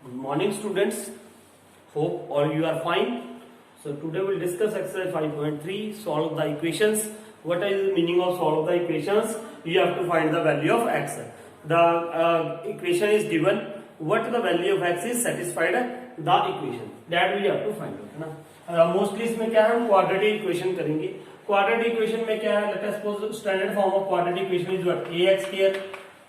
Good morning, students. Hope all you are fine. So today we'll discuss exercise 5.3. Solve the equations. What is the meaning of solve the equations? You have to find the value of x. The equation is given. What the value of x is satisfied the equation. That we have to find out. है ना? Mostly इसमें क्या है हम quadratic equation करेंगे. Quadratic equation में क्या है? Let us suppose standard form of quadratic equation is what? ax square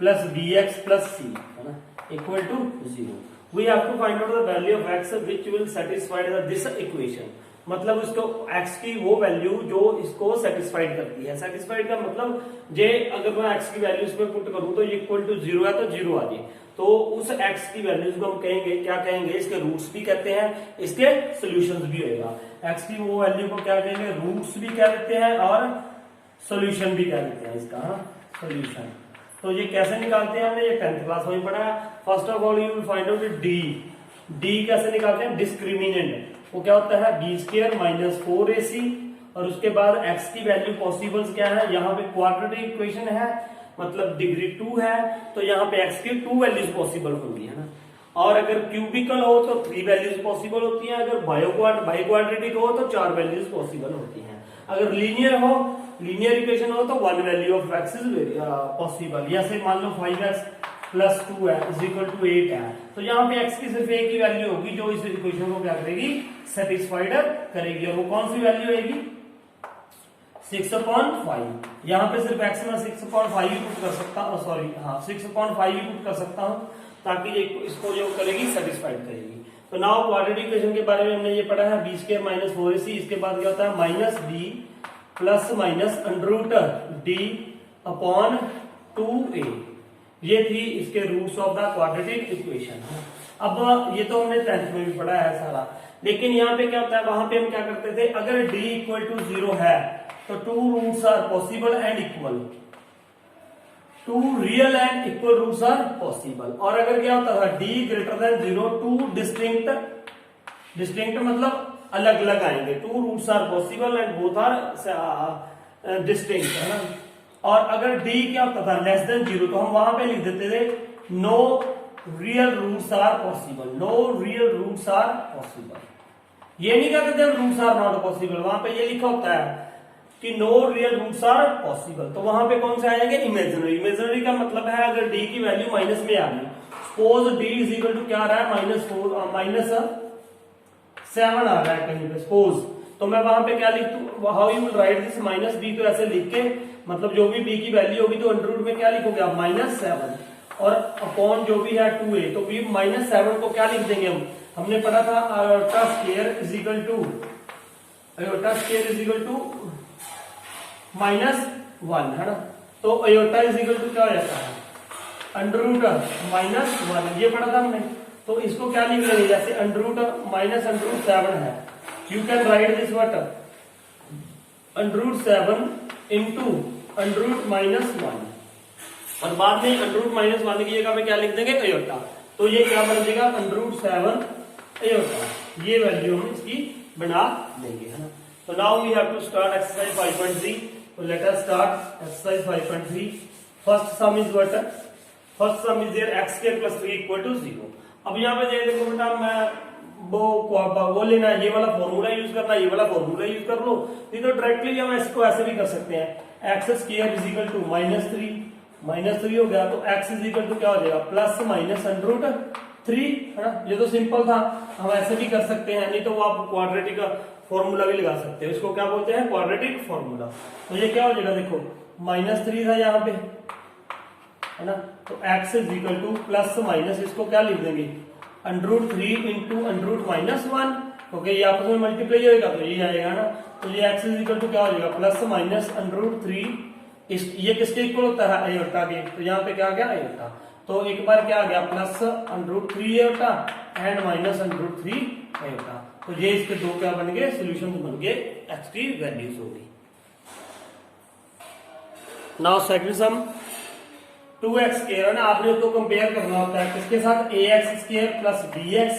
plus bx plus c है ना equal to 0. We have to find out the value of x which will satisfy this equation. मतलब उसको x की वो value जो इसको satisfied करती है. सेटिस्फाइड का मतलब जे अगर मैं x की वैल्यू इसमें पुट करूं तो इक्वल टू 0 है तो 0 आ जाए. तो उस x की वैल्यूज को हम कहेंगे क्या कहेंगे? इसके रूट्स भी कहते हैं, इसके सॉल्यूशंस भी होएगा. x की वो वैल्यू को क्या कहेंगे? रूट्स भी कह देते हैं और सॉल्यूशन भी कह देते हैं इसका. सॉल्यूशन तो ये कैसे निकालते हैं? हमने ये 10th क्लास में पढ़ा. First of all you will find out D कैसे निकालते हैं? डिस्क्रिमिनेंट वो क्या होता है? बी स्क्वायर माइनस 4ac और उसके बाद x की वैल्यू पॉसिबल्स क्या है? यहाँ पे क्वाड्रेटिक इक्वेशन है मतलब डिग्री 2 है तो यहाँ पे x की 2 वैल्यूज पॉसिबल होंगी है ना. और अगर क्यूबिकल हो तो 3 वैल्यूज पॉसिबल होती हैं. अगर बाइक्वाड्रेटिक हो तो 4 वैल्यूज पॉसिबल होती हैं. अगर लीनियर हो, लीनियर इक्वेशन हो तो 1 value of x is possible. जैसे मान लो 5x प्लस 2 है इज इक्वल टू 8 है तो यहाँ पे x की सिर्फ एक ही वैल्यू होगी जो इस इक्वेशन को क्या करेगी? सेटिस्फाइड करेगी. और वो कौन सी वैल्यू आएगी? 6/5. यहाँ पे सिर्फ x में 6/5 ही पुट कर सकता हूँ. सॉरी 6/5 ही पुट कर सकता हूँ ताकि ये इसको जो करेगी सेटिस्फाइड करेगी. तो नाउ क्वाड्रेटिक इक्वेशन के बारे में हमने ये पढ़ा है बी स्क्वायर माइनस 4ac. इसके बाद क्या होता है? Minus B plus minus under root D upon 2a. ये थी इसके roots of the quadratic equation. अब ये तो हमने 10th में भी पढ़ा है सारा. लेकिन यहाँ पे क्या होता है? वहां पे हम क्या करते थे? अगर d इक्वल टू 0 है तो 2 roots are possible and equal. 2 real and equal roots are possible. और अगर क्या होता था? d ग्रेटर देन 0 2 डिस्टिंक्ट मतलब अलग अलग आएंगे. 2 roots are possible and both are distinct है ना. और अगर d क्या होता था? लेस देन 0 तो हम वहां पे लिख देते थे no real roots are possible. No real roots are possible. ये नहीं कहते थे रूट्स आर नॉट पॉसिबल. वहां पे ये लिखा होता है कि no real roots are possible. तो वहां पे कौन से आएंगे? इमेजिनरी. इमेजिनरी का मतलब है अगर d की वैल्यू माइनस में आ गई. Suppose d is equal to क्या आ रहा है? -7 आ रहा है कहीं पे सपोज. तो मैं वहां पे क्या लिख दूं? How you will write this minus b? तो ऐसे लिख के मतलब जो भी b की वैल्यू होगी तो अंडर रूट में क्या लिखोगे आप? -7 और अपॉन जो भी है 2a. तो b -7 को क्या लिख देंगे हम? हमने पढ़ा था iota square is equal to -1 है ना. तो अयोटा इज इक्वल टू क्या हो जाता है? Under root -1. ये पढ़ा था हमने. तो इसको क्या लिख लेंगे? जैसे अंडर रूट -7 है. You can write this what? Under root 7 into under root -1 और बाद में अंडर रूट -1 की जगह पे क्या लिख देंगे? अयोटा. तो ये क्या बन जाएगा? Under root 7 iota. ये वैल्यू हम इसकी बना देंगे है ना. तो now we have to start exercise 5.3. तो let us start exercise 5.3. First sum is what? First sum is there x square plus 3 equal to 0. अब यहाँ पे देखो बेटा मैं वो लेना है, ये वाला फॉर्मूला यूज करना है, ये वाला फॉर्मूला यूज कर लो. नहीं तो डायरेक्टली हम इसको ऐसे भी कर सकते हैं. X square is equal to -3 हो गया तो x इज इक्वल टू क्या हो जाएगा? प्लस माइनस अंडर रूट 3 है ना. ये तो सिंपल था. हम ऐसे भी कर सकते हैं. नहीं तो वो आप क्वाड्रेटिक फॉर्मूला भी लगा सकते हैं. इसको क्या बोलते हैं? Quadratic formula. तो ये क्या हो जाएगा? देखो -3 था यहाँ पे है ना. तो x is equal to plus minus इसको क्या लिख देंगे? Under root 3 into under root -1. Okay ये आपस में मल्टीप्लाई होगा तो ये आएगा ना. तो ये x इज इक्वल टू क्या हो जाएगा? Plus minus under root 3. ये किसके इक्वल होता है? अयोटा के. तो यहाँ पे क्या आ गया? अयोटा. तो एक बार क्या आ गया? Plus under root 3 iota and minus under root 3 iota. तो ये इसके दो क्या बन गए? सोल्यूशन बन गए. x की वैल्यूज होगी. नाउ सेकंड सम 2x स्क्वायर है ना. आपने उसको कंपेयर करना होता है किसके साथ? ax square plus bx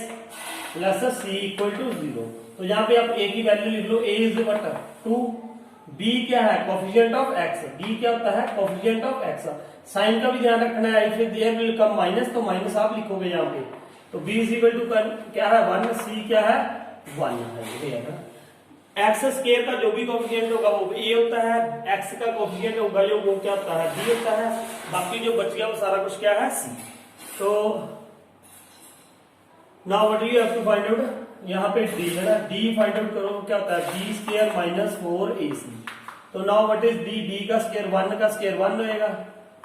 plus c equal to 0. तो यहाँ पे आप a की वैल्यू लिख लो. a is what? 2. b क्या है? Coefficient of x. b क्या होता है? Coefficient of x. साइन का भी ध्यान रखना है. If there will come minus तो माइनस आप लिखोगे यहाँ पे. तो b इज इक्वल टू क्या है 1, c क्या है 1 है। एक्स स्क्वायर का जो भी कोफिशिएंट होगा वो a होता है, x का कोफिशिएंट होगा जो वो क्या होता है b होता है, बाकी जो बच गया वो सारा कुछ क्या है c। तो now what you have to find out, यहाँ पे d है ना, d फाइंड आउट करो क्या होता है b स्क्वायर माइनस 4ac। तो नाउ व्हाट इज d का स्क्वायर 1 का स्क्वायर 1 रहेगा,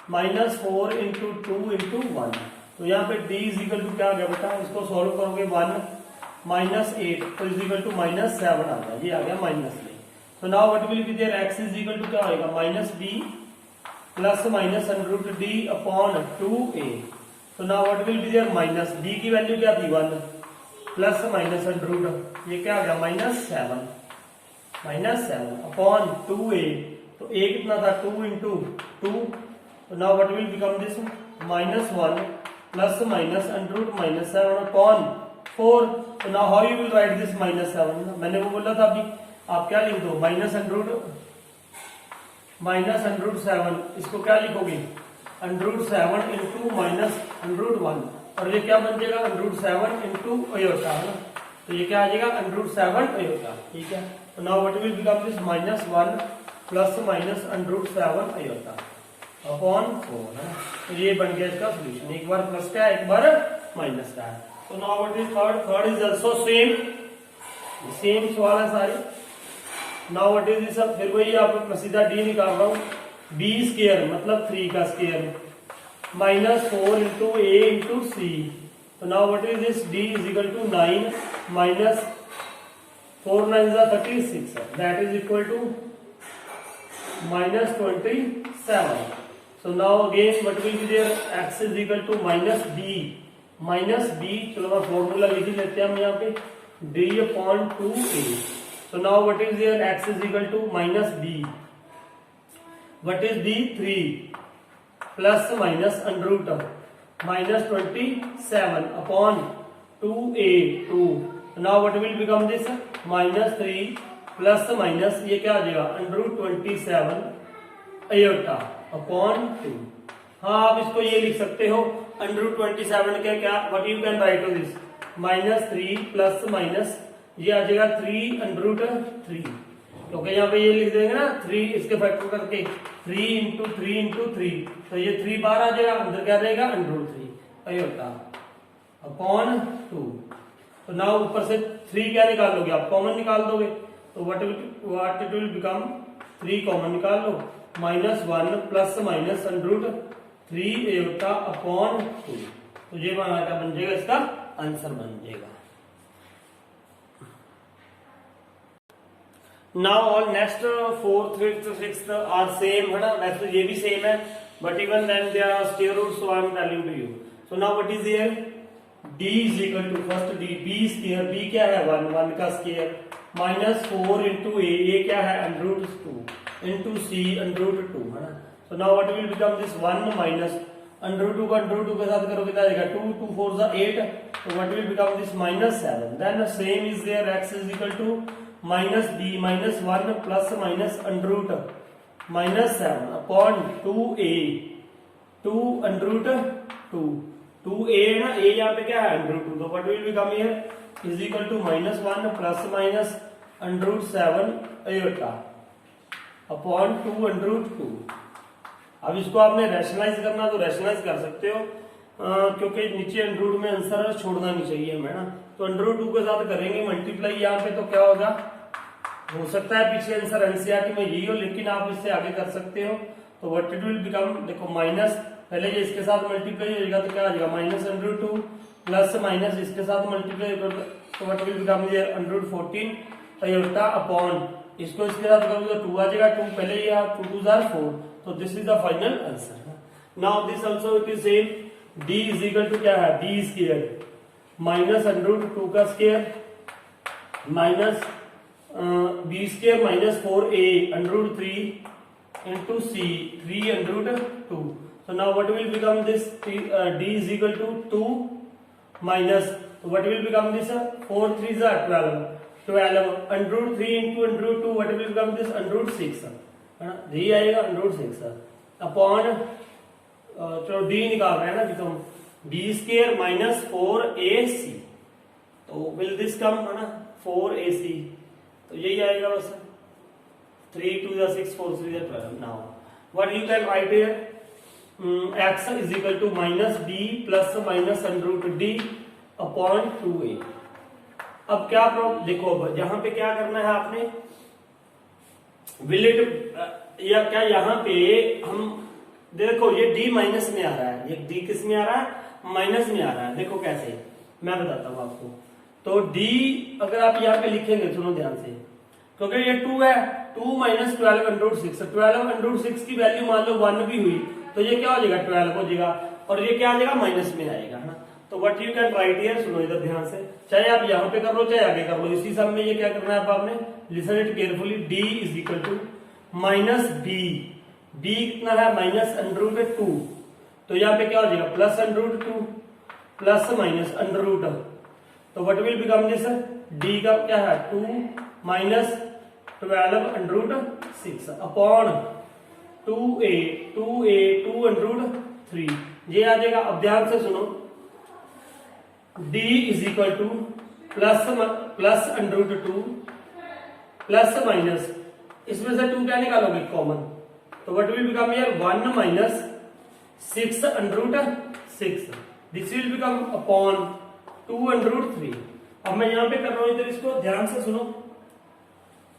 माइनस 4 इंटू 2 इंटू 1। तो यहाँ पे d इज इक्वल टू क्या आ गया बेटा, इसको सॉल्व करोगे 1 माइनस 8 तो इज इक्वल टू माइनस 7 आ गया, ये आ गया माइनस में। तो now what will be there, x is equal to क्या आएगा minus b plus minus root d upon 2a। तो now what will be there minus b की वैल्यू क्या थी 1 प्लस माइनस रूट ये क्या आ गया माइनस 7 अपॉन 2a। तो a कितना था 2 इंटू 2। तो now what will become this minus 1 plus minus root minus 7 upon 4। तो now how you will write this minus 7, मैंने वो बोला था अभी, आप क्या लिख दो माइनस रूट 7, इसको क्या लिखोगे रूट 7 इंटू माइनस रूट 1 और ये क्या बन जाएगा रूट 7 इंटू अयोटा है ना, तो ये क्या आ जाएगा रूट 7 अयोटा, ठीक है। तो now what will become this minus 1 plus minus root 7 iota upon 4 है ना। तो ये बन गया इसका सोल्यूशन, एक बार प्लस का है एक बार माइनस का है। तो now what is third is also same सवाल है सारे। नाउ व्हाट इज दिस, फिर वही आप सीधा डी निकाल रहा हूँ, b स्क्वायर मतलब 3 का square minus 4 into a into c। तो now what is this, d is equal to 9 minus 4 9 36 that is equal to minus 27। So now again what will be there, x is equal to minus b, चलो मैं formula लिख लेते हैं हम यहाँ पे d upon 2a। So now what is there, x is equal to minus b, what is b 3 plus minus root minus 27 upon 2a 2। Now what will become this, minus 3 plus minus ये क्या आ जाएगा root 27 aorta upon 2। हाँ आप इसको ये लिख सकते हो रूट 27 के क्या, what you can write to this minus 3 plus minus ये आ जाएगा 3 रूट 3, क्योंकि यहाँ पे ये लिख देंगे ना 3 इसके फैक्टर करके 3 इंटू 3 तो ये 3 बार आ जाएगा, अंदर क्या रहेगा रूट 3 अयोटा अपॉन 2। तो नाउ ऊपर से 3 क्या निकाल लोगे आप, कॉमन निकाल दोगे, तो what it will become 3 common निकाल लो, minus 1 plus minus root 3 iota upon 2। तो ये क्या बन जाएगा, इसका आंसर बन जाएगा। Now all next 4th 5th 6th are same है ना, वैसे ये भी सेम है but even then they are square root, so I am telling to you. So now what is here, d is equal to first d b square, b क्या है 1 का square minus 4 into A क्या है root 2 into सी root 2 है ना। So now what will become this 1 minus root 2 का root 2 के साथ करोगे क्या आएगा 2 2 4 8। तो what will become this minus 7। Then same is there, x is equal to minus b minus 1 plus minus root minus 7 upon 2a 2 2a है ना, a यहाँ पे क्या है रूट 2। तो what will become here is equal to minus 1 plus minus root 7 iota upon 2 2। अब इसको आपने रैशनलाइज करना तो रैशनलाइज कर सकते हो, क्योंकि नीचे रूट में आंसर छोड़ना नहीं चाहिए हमें ना। तो रूट 2 के साथ करेंगे मल्टीप्लाई यहाँ पे, तो क्या होगा, हो सकता है पीछे आंसर एनसीईआरटी में यही हो, लेकिन आप इससे आगे कर सकते हो। तो व्हाट इट विल बिकम, देखो माइनस पहले ये इसके साथ मल्टीप्लाई होगा तो क्या आ जाएगा माइनस रूट 2 प्लस माइनस इसके साथ मल्टीप्लाई तो what will become root 14 iota upon इसको इसके साथ करोगे तो 2 आ जाएगा, 2 पहले ही 2 2 4। तो this is the final answer. Now this also it is same, d is equal to क्या है b स्क्वायर माइनस रूट 2 का square minus b square minus 4a root 3 into c 3 root 2। So now what will become this, d is equal to 2 minus, what will become this, 4 3s are 12 and root 3 into and root 2, what will become this, and root 6 है ये आएगा and root 6 upon, चलो d निकाल रहे हैं ना कि तुम, बी स्क्वायर माइनस 4ac, तो विल दिस कम है ना 4ac, तो यही आएगा बस 3 2 6 4 3 12. Now what you can write here, x is equal to minus B plus minus under root D upon 2a. अब क्या प्रॉब्लम देखो, अब यहाँ पे क्या करना है आपने, विल इट या क्या यहाँ पे हम देखो ये d माइनस में आ रहा है, ये d किस में आ रहा है, माइनस में आ रहा है. देखो कैसे, मैं बताता हूँ आपको. तो d अगर आप यहाँ पे लिखेंगे, सुनो ध्यान से, क्योंकि ये 2 है, 2 minus 12 under root 6, 12 under root 6 की वैल्यू मान लो 1 भी हुई तो ये क्या हो जाएगा 12 हो जाएगा, और ये क्या आ जाएगा माइनस में आएगा, है ना. तो what you can write here, सुनो इधर ध्यान से, चाहे आप यहाँ पे कर लो चाहे आगे कर लो, इसी सम में ये क्या करना है आपने, listen it carefully. d is equal to minus B, b कितना है माइनस अंडर रूट 2, तो यहाँ पे क्या हो जाएगा plus under root 2 plus minus under root, तो what will become this, d का क्या है 2 minus 12 under root 6 upon 2a 2 under root 3, ये आ जाएगा. अब ध्यान से सुनो, d is equal to plus under root 2 plus minus, इसमें से 2 क्या निकालोगे कॉमन, तो what will become here 1 minus 6 under root 6, this will become upon 2 under root 3. अब मैं यहाँ पे कर रहा हूं इधर, इसको ध्यान से सुनो,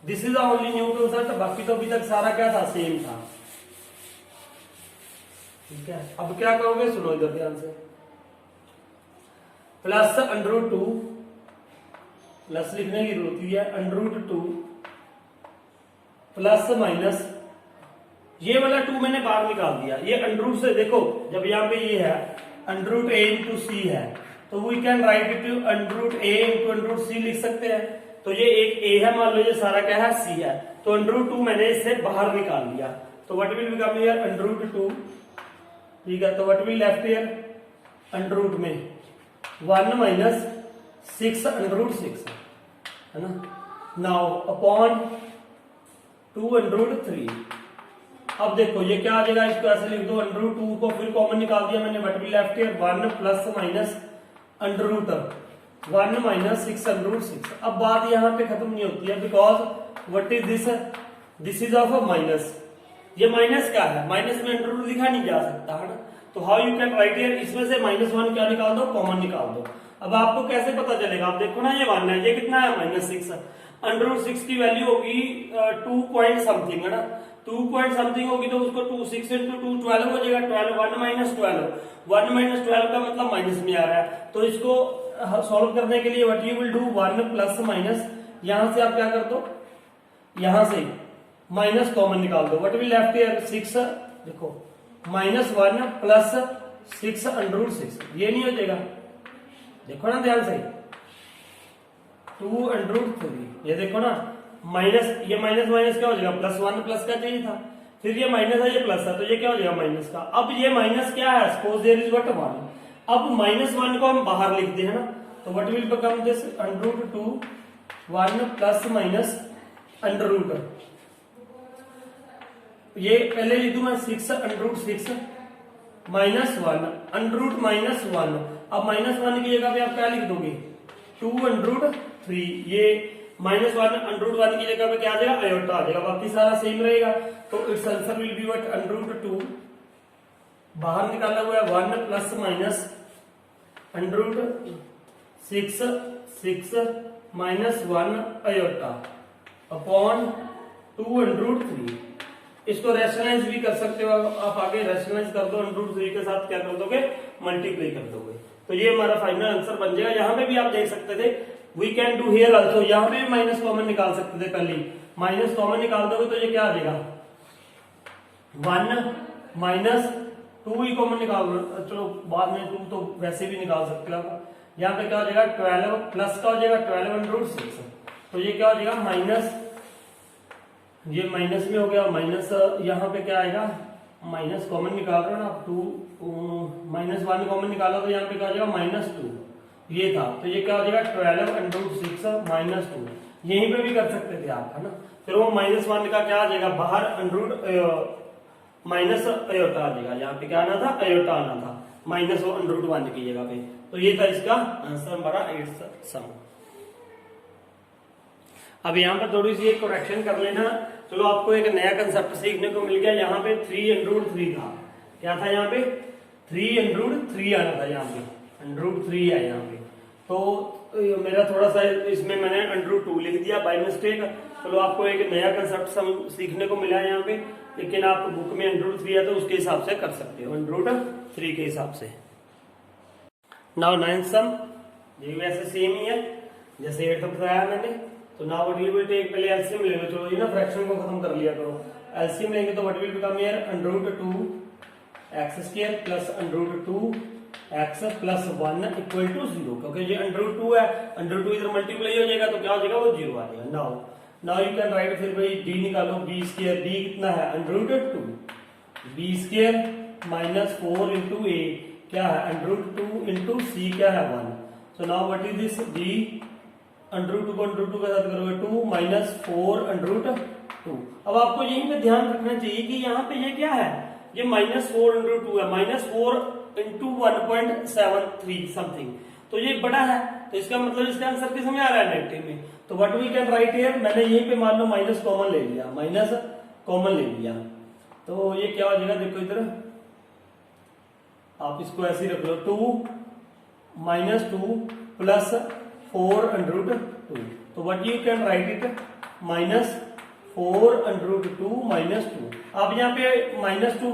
this is only new concept, बाकी तो अभी तक सारा क्या था सेम था. ठीक है, अब क्या करोगे सुनो इधर ध्यान से, प्लस अंडर रूट 2, प्लस लिखने की जरूरत है, अंडर रूट 2 प्लस माइनस, ये वाला 2 मैंने बाहर निकाल दिया, ये अंडर रूट से देखो, जब यहाँ पे ये है under root a into C है, तो we can write it to under root a into under root C लिख सकते हैं. तो ये एक a है, मान लो ये सारा क्या है c है, तो अंडर रूट 2 मैंने इससे बाहर निकाल दिया, तो what will become here under root 2. ठीक है, तो what will left here under root में 1 माइनस 6 अंडर रूट 6, है ना. Now upon 2 under root 3. अब देखो ये क्या आ जाएगा, इसको ऐसे लिख दो, अंडर रूट 2 को फिर कॉमन निकाल दिया मैंने, what will left here 1 plus minus under root 1 minus 6 under root 6. अब बात यहाँ पे खत्म नहीं होती है, because what is this, this is of a minus, ये माइनस क्या है, माइनस में अंडर रूट लिखा नहीं जा सकता, है ना. तो how you can write here, इसमें से -1 क्या निकाल दो, कॉमन निकाल दो. अब आपको कैसे पता चलेगा, आप देखो ना ये 1 है, ये कितना है -6, अंडर रूट 6 की वैल्यू होगी 2 पॉइंट समथिंग, है ना. 2 पॉइंट समथिंग होगी तो उसको 2 6 इंटू 2 12 हो जाएगा, 12 1 माइनस 12 का मतलब माइनस में आ रहा है. तो इसको सॉल्व करने के लिए what you will do, 1 plus minus, यहां से आप क्या कर दो, यहां से माइनस कॉमन निकाल दो, व्हाट विल लेफ्ट हियर 6, देखो -1 प्लस 6 अंडर रूट 6, ये नहीं हो जाएगा, देखो ना ध्यान से, 2 अंडर रूट 3, ये देखो ना माइनस, ये माइनस माइनस क्या हो जाएगा +1 प्लस का चाहिए था, फिर ये माइनस है ये प्लस है, तो ये क्या हो जाएगा माइनस का. अब ये माइनस क्या है, सपोज देयर इज व्हाट 1, अब -1 को हम बाहर लिखते हैं ना, तो what will become this under root 2 1 plus minus under root, ये पहले लिख दूं मैं 6 अंडर रूट 6 -1 अंडर रूट -1. अब -1 की जगह पे आप क्या लिख दोगे 2 अंडर रूट 3, ये -1 अंडर रूट 1 की जगह पे क्या आ जाएगा आयोटा आ जाएगा, बाकी सारा सेम रहेगा. तो its answer will be what under root 2, बाहर निकाला हुआ है 1 plus minus under root 6 minus 1 iota upon 2 under root 3. इसको रेशनलाइज भी कर सकते हो आप, आगे रेशनलाइज कर दो, अंडर रूट 3 के साथ क्या कर दोगे मल्टीप्लाई कर दोगे, तो ये हमारा फाइनल आंसर बन जाएगा. यहाँ पे भी आप देख सकते थे, we can do here also, यहाँ पे भी माइनस कॉमन निकाल सकते थे, पहले माइनस कॉमन निकाल दोगे तो ये क्या आ जाएगा 1 माइनस 2 ही कॉमन निकाल दो, चलो बाद में 2 तो वैसे भी निकाल सकते हो आप. यहाँ पे क्या हो जाएगा 12 प्लस का हो जाएगा 12 अंडर रूट 6, तो ये क्या हो जाएगा माइनस, ये माइनस में हो गया माइनस, यहाँ पे क्या आएगा माइनस कॉमन निकाल रहे हो ना आप, 2 -1 कॉमन निकाला तो यहाँ पे क्या हो जाएगा -2, ये था, तो ये क्या हो जाएगा 12 अंडर रूट 6 -2, यहीं पे भी कर सकते थे आप, है ना. फिर वो -1 का क्या आ जाएगा बाहर अंडर रूट माइनस अयोटा आ जाएगा, यहाँ पे क्या आना था अयोटा आना था, माइनस अंडर रूट 1 की जगह पे। तो ये था इसका आंसर हमारा 8th सम। अब यहाँ पर थोड़ी सी एक करेक्शन कर लेना। चलो आपको एक नया कंसेप्ट सीखने को मिल गया। यहाँ पे 3 अंडर रूट 3 था, क्या था यहाँ पे 3 अंडर रूट 3 आना था, यहाँ पे अंडर रूट 3 है यहाँ पे। तो मेरा थोड़ा सा इसमें मैंने अंडर रूट 2 लिख दिया बाय मिस्टेक। चलो आपको एक नया कंसेप्ट सीखने को मिला है यहाँ पे, लेकिन आप बुक में अंडर रूट 3 है तो उसके हिसाब से कर सकते हो, अंडर रूट 3 के हिसाब से। नाउ 9th सम, ये वैसे सेम ही है जैसे 8th बताया मैंने। तो नाउ व्हाट विल टेक, पहले एलसीएम ले लो। चलो ये ना फ्रैक्शन को खत्म कर लिया करो। एलसीएम लेंगे तो what will become here under root 2 x square plus under root 2 X plus 1 equal to 0, क्योंकि ये अंडर रूट 2 है, अंडर 2 इधर मल्टीप्लाई हो जाएगा तो क्या हो जाएगा, वो 0 आ जाएगा। नाउ यू कैन राइट, फिर भाई डी निकालो, बी स्क्वायर, डी कितना है under root 2, B square minus 4 into A क्या है अंडर रूट 2 इंटू सी क्या है 1। So now what is this, D under root 2 को अंडर रूट 2 के साथ करोगे 2 माइनस 4 अंडर रूट 2। अब आपको यहीं पे ध्यान रखना चाहिए कि यहाँ पे ये क्या है, ये माइनस 4 अंडर रूट 2 है, माइनस 4 इंटू 1.73 समथिंग, तो ये बड़ा है, तो इसका मतलब इसका आंसर किस में आ रहा है, नेगेटिव में। तो what we can write here, मैंने यहीं पे मान लो माइनस कॉमन ले लिया, माइनस कॉमन ले लिया, तो ये क्या हो जाएगा, देखो इधर आप इसको ऐसे ही रख लो, 2 माइनस 2 प्लस 4 अंडर रूट 2, तो what you can write it minus 4 under root 2 minus 2। आप यहाँ पे माइनस 2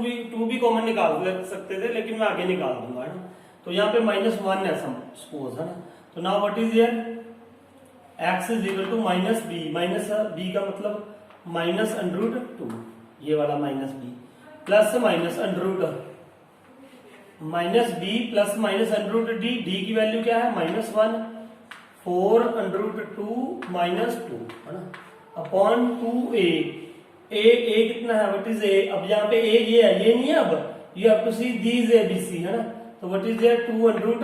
भी कॉमन निकाल सकते थे, लेकिन मैं आगे निकाल दूंगा, है ना। तो यहाँ पे माइनस 1 है सपोज, है ना। तो now what is here, X is equal to minus B, minus B का मतलब माइनस अंडर रूट 2, ये वाला minus B plus minus under root minus B plus minus under root D, D की value क्या है माइनस 1, 4 अंडर रूट 2 माइनस 2, है ना, upon 2a, ए कितना है, व्हाट इज ए, अब यहाँ पे ए ये है, ये नहीं है, अब you have to see these A B C, है ना। तो what is there 2 under root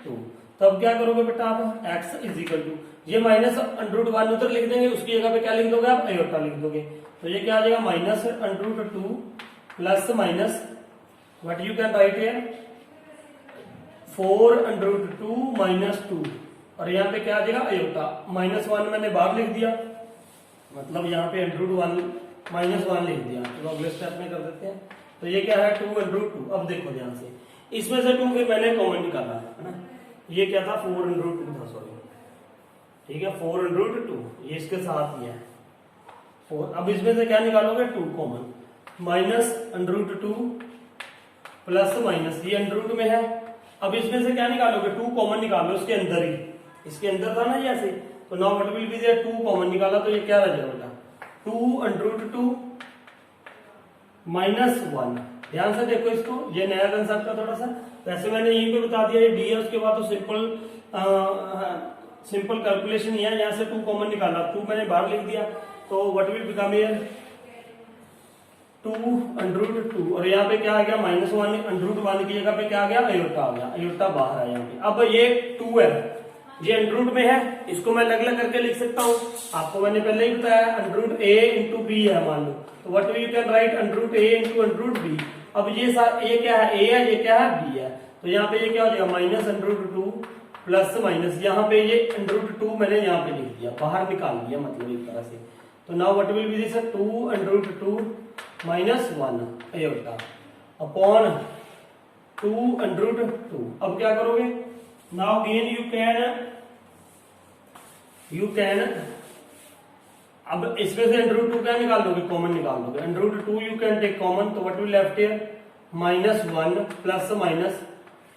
2, तो अब क्या करोगे बेटा आप, x इज इक्वल टू, ये माइनस अंडर रूट 1 उधर लिख देंगे, उसकी जगह पे क्या लिख दोगे आप, आयोटा लिख दोगे, तो ये क्या आ जाएगा minus under root 2 plus minus what you can write here 4 under root 2 minus 2, और यहाँ पे क्या आ जाएगा आयोटा, माइनस 1 मैंने बाहर लिख दिया, मतलब यहाँ पे अंडर रूट 1 माइनस 1 लिख दिया। तो अगले स्टेप में कर देते हैं, तो ये क्या है 2 अंडर रूट 2। अब देखो ध्यान से, इसमें से 2 फिर मैंने कॉमन निकाला है ना, ये क्या था 4 अंडर रूट 2 था, सॉरी, ठीक है 4 अंडर रूट 2, ये इसके साथ ही है 4। अब इसमें से क्या निकालोगे 2 common, minus under root 2 plus minus, ये अंडर रूट में है, अब इसमें से क्या निकालोगे 2 कॉमन निकालो, उसके अंदर ही, इसके अंदर था ना ये ऐसे, तो now what will be there 2 common निकाला, तो ये क्या रह जाएगा बेटा 2 अंडर रूट 2 माइनस 1। ध्यान से देखो इसको, ये नया कंसेप्ट था थोड़ा सा, वैसे मैंने यहीं पे बता दिया, ये डी है, उसके बाद तो सिंपल कैलकुलेशन ही है, यहाँ से 2 कॉमन निकाला, 2 मैंने बाहर लिख दिया, तो what will become here 2 under root 2, और यहाँ पे क्या आ गया माइनस 1, अंडर रूट 1 की जगह पे क्या आ गया आयोटा आ गया, आयोटा बाहर आया यहाँ पे। अब ये 2 है, ये अंडर रूट में है, इसको मैं अलग अलग करके लिख सकता हूँ, आपको मैंने पहले ही बताया under root A into B है मान लो, तो what you can write under root A into under root B. अब ये क्या है ए है, ये क्या है बी है, तो यहाँ पे ये क्या हो जाएगा minus under root 2 plus minus, यहाँ पे ये अंडर रूट 2 मैंने यहाँ पे लिख दिया, बाहर निकाल दिया मतलब एक तरह से। तो now what will be this 2 under root 2 minus 1 iota upon 2 under root 2। अब क्या करोगे, नाउ अगेन यू कैन अब इसमें से अंडर रूट 2 क्या निकाल दोगे, कॉमन निकाल दोगे, under root 2 you can take common, तो what will left here minus 1 plus minus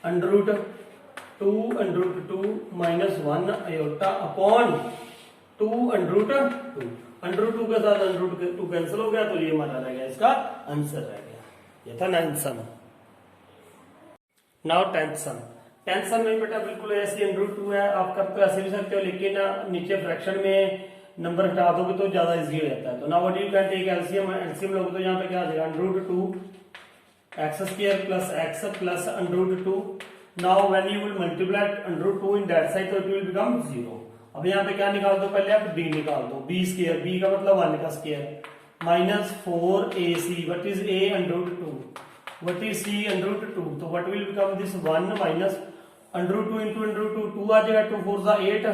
under root 2 under root 2 minus 1 iota upon 2 under root 2, under root 2 के साथ अंडर रूट 2 कैंसिल हो गया, तो ये हमारा रह गया, इसका आंसर रह गया, ये था 9th सम। नाउ 10th सम, 10th सम में बेटा बिल्कुल ऐसे अंडर रूट 2 है, आप कर तो ऐसे भी सकते हो, लेकिन नीचे फ्रैक्शन में नंबर हटा दोगे तो ज्यादा इजी हो जाता है। तो now what you can take LCM, LCM लोगे तो यहाँ पे क्या आ जाएगा under root 2 x square plus x plus under root 2। Now when you will multiply under root 2 in that side, तो इट विल बिकम 0। अब यहाँ पे क्या निकाल दो, पहले आप बी निकाल दो, बी स्क्वायर, बी का मतलब 1 का square minus 4ac, what is A under root 2 what is c under root 2, so what will become this 1 minus under root 2 into under root 2 आ जाएगा, 2 4 8,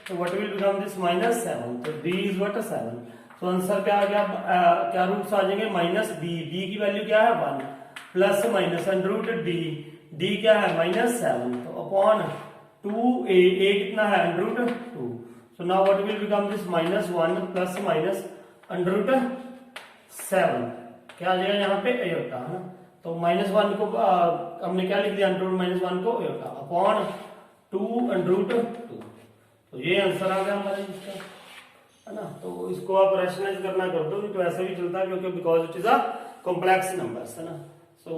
so what will become this minus 7, तो d is what 7, so answer क्या आ गया, क्या roots आ जाएंगे minus b, b की value क्या है 1 plus minus under root d क्या है माइनस 7, तो अपॉन 2a, a कितना है under root 2, so now what will become this minus 1 plus minus under root 7, क्या आ जाएगा यहाँ पे आयोटा है ना, तो -1 को हमने क्या लिख दिया अंडर रूट -1 को आयोटा अपॉन 2 अंडर रूट 2, तो ये आंसर आ गया हमारा इसका, है ना। तो इसको आप रैशनलाइज करना कर दो, तो ऐसे भी चलता है क्योंकि because it is a complex numbers, है ना। So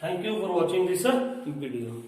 thank you for watching this video.